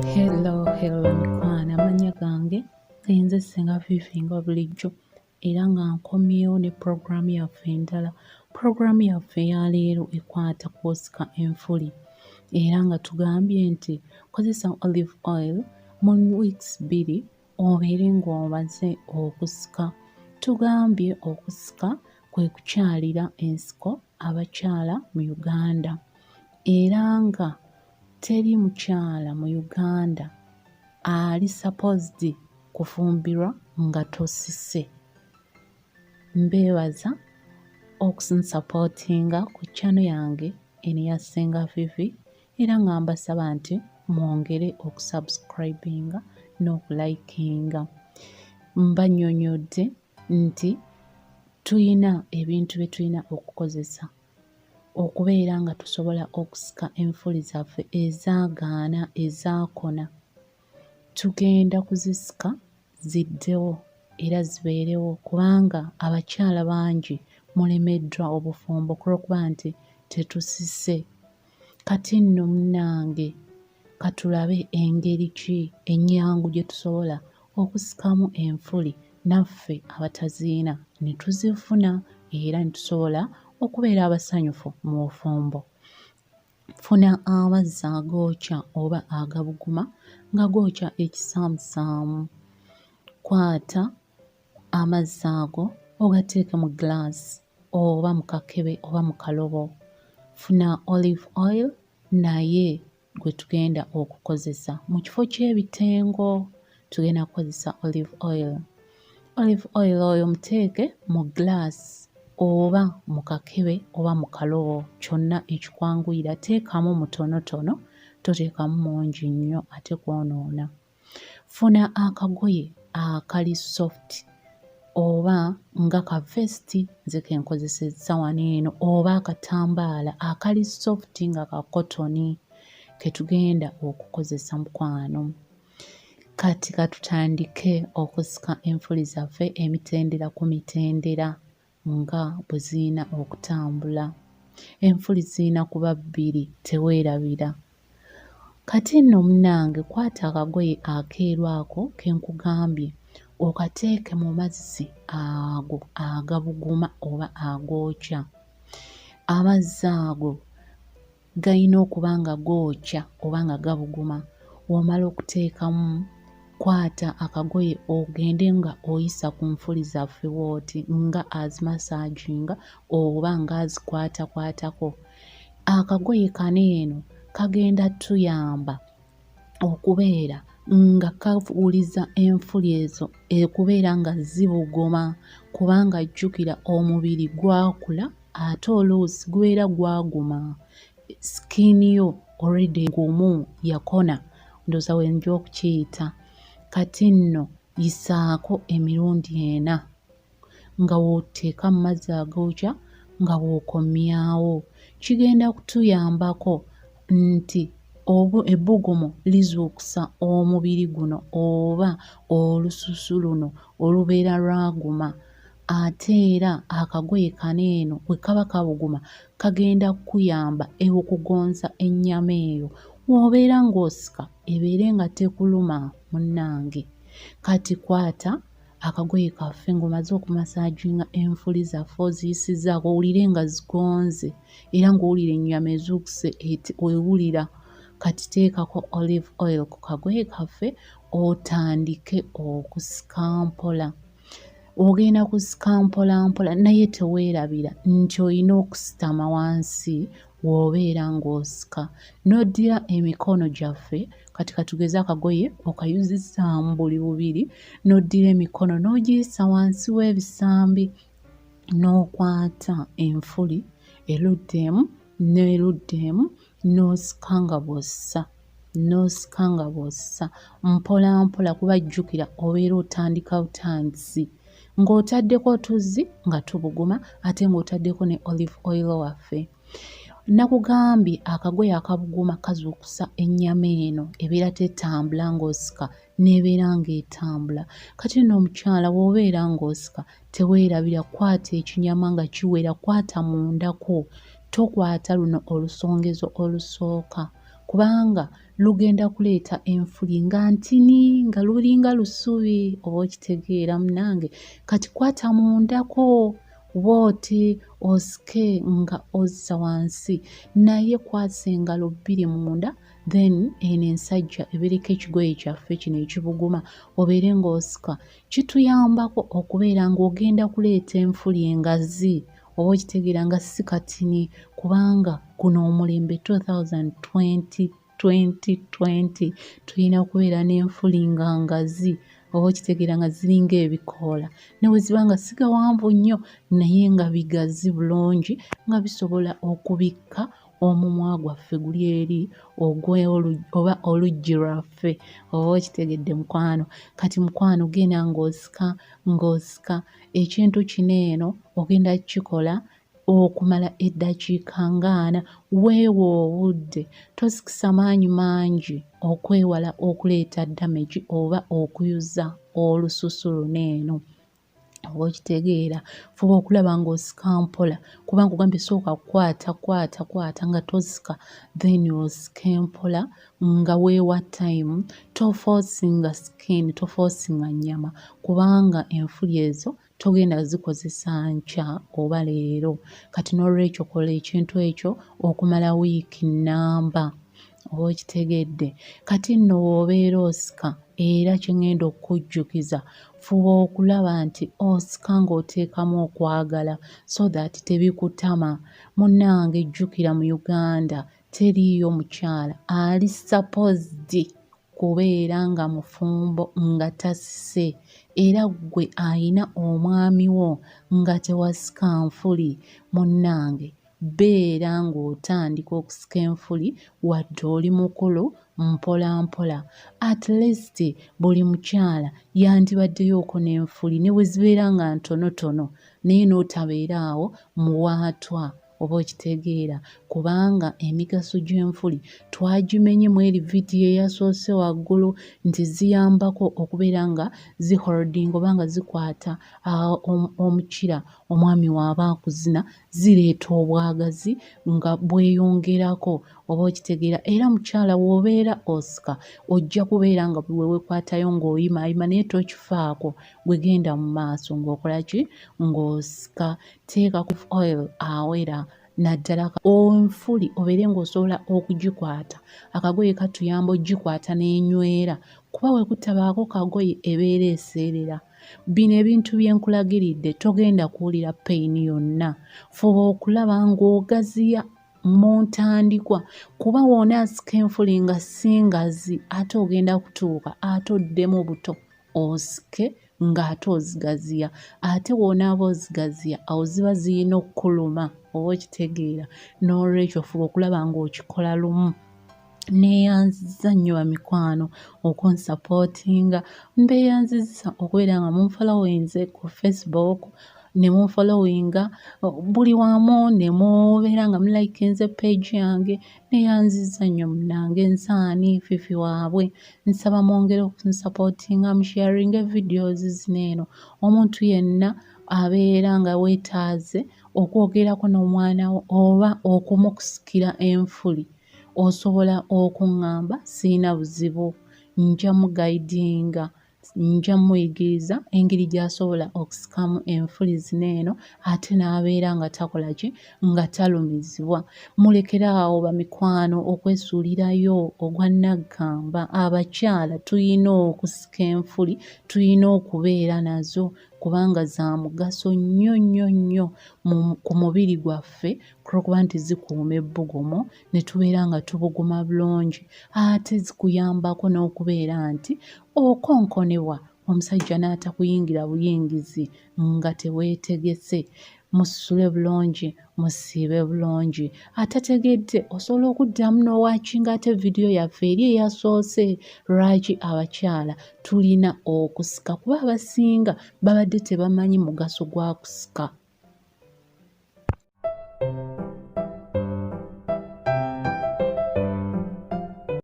Hello mikwana, amannya gange nze Ssenga Fifi nga bulijjo era nga nkomyewo ne puroguramu yaffe endala. Puroguramu yaffe eya leero ekwata kwosika enfuli era nga tugambye nti kozesa olive oil mu weeks 2 obeere ng'omaze okusika. Tugambye okusika kwe kukyalira ensiko abakyala mu Uganda era nga teri mukyala mu Uganda ali supposed kufumbirwa nga tosise. Mbeebaza okunsupportinga ku channel yange eno ya Ssenga Fifi era nga mbasaba nti mwongere okusubscribinga n'okulikinga. Mbannyonnyodde nti tuyina ebintu bye tulina okukozesa okubeera nga tusobola okusika enfuli zaffe ezaagaana ezaakona. Tugenda kuzisika ziddewo era zibeerewo kubanga abakyala bangi mulemeddwa obufumbo olw'okuba nti tetusise. Kati nno munnange katulabe engeri ki ennyangu gye tusobola okusikamu enfuli naffe abataziina ne tuzifuna era ne tusobola okubeera abasanyufu mu bufumbo. Funa amazzi agookya oba agabuguma nga gookya ekisaamusaamu. Kwata amazzi ago ogateeke mu giraasi oba mu kakebe oba mu kalobo. Funa olive oil naye gwe tugenda okukozesa. Mu kifo ky'ebitengo tugenda kukozesa olive oil. Olive oil oyo muteeke mu giraasi oba mu kakebe oba mu kalobo, kyonna ekikwanguyira. Teekamu mutonotono, toteekamu mungi nnyo ate kwonoona. Funa akagoye akali soft oba nga ka vesiti nze ke nkozesezza wano eno oba akatambaala akali soft nga ka kotoni ke tugenda okukozesa mukwano. Kati katutandike okusika enfuli zaffe emitendera ku mitendera nga bwe ziyina okutambula. Enfuli ziyina kuba 2 teweerabira. Kati nno munnange kwata akagoye akeeru ako ke nkugambye okateeke mu mazzi ago agabuguma oba agookya. Amazzi ago gayina okuba nga gookya oba nga gabuguma. W'omala okuteekamu kwata akagoye ogende nga oyisa ku nfuli zaffe wooti nga azimasaaginga oba nga azikwatakwatako. Akagoye kano eno kagenda tuyamba okubeera nga kabuuliza enfuli ezo okubeera nga zibuguma kubanga jjukira omubiri gwakula ate oluusi gubeera gwaguma. Sikiini yo already ngumu yakona, ndowooza wenja okukiyita. Kati nno yisaako emirundi 4 nga w'oteeka mu mazzi agookya nga w'okomyawo. Kigenda kutuyambako nti ebbugumu lizuukusa omubiri guno oba olususu luno olubeera lwaguma. Ate era akagoye kano eno bwe kaba kabuguma kagenda kukuyamba okugonza ennyama eyo w'obeera ng'osika ebeere nga tekuluma munnange. Kati kwata akagoye kaffe ng'omaze okumasaaginga enfuli zaffe oziyisizzaako owulire nga zigonze era ng'owulira ennyama ezuukuse ewulira. Kati teekako olive oil ku kagoye kaffe otandike okusika mpola. Ogenda kusika mpola mpola naye teweerabira nti olina okusitama wansi w'obeera ng'osika. N'oddira emikono gyaffe, kati katugeze akagoye okayuzizzaamu buli bubiri, n'oddira emikono n'ogiyisa wansi w'ebisambi n'okwata enfuli erudda emu n'erudda emu n'osika nga bw'ossa mpola mpola kuba jjukira obeera otandika butandisi ng'otaddeko otuzzi nga tubuguma ate ng'otaddeko ne olive oil waffe. Nakugambye akagoye akabuguma kazuukusa ennyama eno ebeera tetambula ng'osika n'ebeera ng'etambula. Kati nno omukyala bw'obeera ng'osika teweerabira kwata ekinyama nga kiwera, kwata mundako, tokwata luno olusongezo olusooka kubanga lugenda kuleeta enfuli nga ntini nga lulinga lusubi oba okitegeera munange. Kati kwata mundako bw'oti osike nga ozza wansi, naye kwasa engalo bbiri munda, then eno ensajja ebiriko ekigoye kyaffe kino ekibuguma obeere ng'osika. Kituyambako okubeera ng'ogenda kuleeta enfuli engazi oba okitegeera nga si katini, kubanga guno omulembe 2020 tulina okubeera n'enfuli nga ngazi oba okitegeera nga ziringa ebikoola, ne bwe ziba nga si gawanvu nnyo naye nga bigazi bulungi nga bisobola okubikka omumwa gwaffe guli eri oba oluggi lwaffe oba okitegedde mukwano. Kati mukwano genda ng'osika ekintu kino eno ogenda kukikola okumala eddakiika nga 40, weewa obudde, tosikisa maanyi mangi okwewala okuleeta damage oba okuyuza olususu luno eno oba okitegeera. Fuba okulaba ng'osika mpola kubanga ogambye sooka kwata nga tosika, then osike mpola nga weewa time, toforcinga skin, toforcinga nnyama kubanga enfuli ezo togenda zikozesa nkya oba leero. Kati n'olwekyo kola ekintu ekyo okumala wiiki nnamba oba okitegedde. Kati nno w'obeera osika era kye ŋŋenda okukujjukiza, fuba okulaba nti osika ng'oteekamu okwagala so that tebikutama. Munnange jjukira mu Uganda teriiyo mukyala ali supposed kubeera nga mufumbo nga tasise, era ggwe ayina omwami wo nga tewasika nfuli. Munnange beera ng'otandika okusika enfuli wadde oli mukulu mpola mpola. At least buli mukyala yandibaddeyooko n'enfuli ne bwe zibeera nga ntonotono, naye n'otabeera awo muwaatwa oba okitegeera, kubanga emigaso gy'enfuli twagimenye mu eri vidiyo eyasoose waggulu nti ziyambako okubeera nga ziholdinga oba nga zikwata omukira omwami waaba akuzina, zireeta obwagazi nga bweyongerako oba okitegeera. Era mukyala w'obeera osika ojja kubeera nga buli we weekwatayo ng'oyimaayima naye tokifaako, gwe genda mu maaso ng'okola ki, ng'osika. Teeka ku oil awera naddala enfuli obeere ng'osobola okugikwata. Akagoye katuyamba ogikwata n'enywera kuba bwe kutabaako kagoye ebeera eseerera. Bino ebintu bye nkulagiridde togenda kuwulira peyini yonna. Fuba okulaba ng'ogaziya mu ntandikwa kuba w'onaasika enfuli nga si ngazi ate ogenda kutuuka ate oddemu buto osike ng'ate ozigaziya. Ate w'onaaba ozigaziya awo ziba ziyina okkuluma oba okitegeera. N'olwekyo fuba okulaba ng'okikola lumu. Neeyanzizza nnyo bamikwano okunsapootinga. Mbeeyanzizza okubeera nga munfolowinze ku Facebook ne munfolowinga buli wamu ne mubeera nga mulayikinze page yange. Neeyanzizza nnyo munnange, nsaani Fifi waabwe. Nsaba mwongere okunsapootinga musharinge videos zino eno. Omuntu yenna abeera nga weetaaze okwogerako n'omwana wo oba okumukusikira enfuli, osobola okuŋŋamba, siyina buzibu. Nja mugayidinga, nja muyigiriza engeri gy'asobola okusikamu enfuli zino eno ate n'abeera nga takola ki, nga talumizibwa. Mulekere awo bamikwano okwesuulirayo ogwa naggamba. Abakyala tulina okusika enfuli, tulina okubeera nazo kubanga za mugaso nnyo nnyo nnyo ku mubiri gwaffe olw'okuba nti zikuuma ebbugumu ne tubeera nga tubuguma bulungi. Ate zikuyambako n'okubeera nti okonkonebwa omusajja n'atakuyingira buyingizi nga teweetegese. Musule bulungi, musiibe bulungi. Atategedde osobola okuddamu n'owakinga ate vidiyo yaffe eri eyasoose. Lwaki abakyala tulina okusika kuba abasinga babadde tebamanyi mugaso gwa kusika.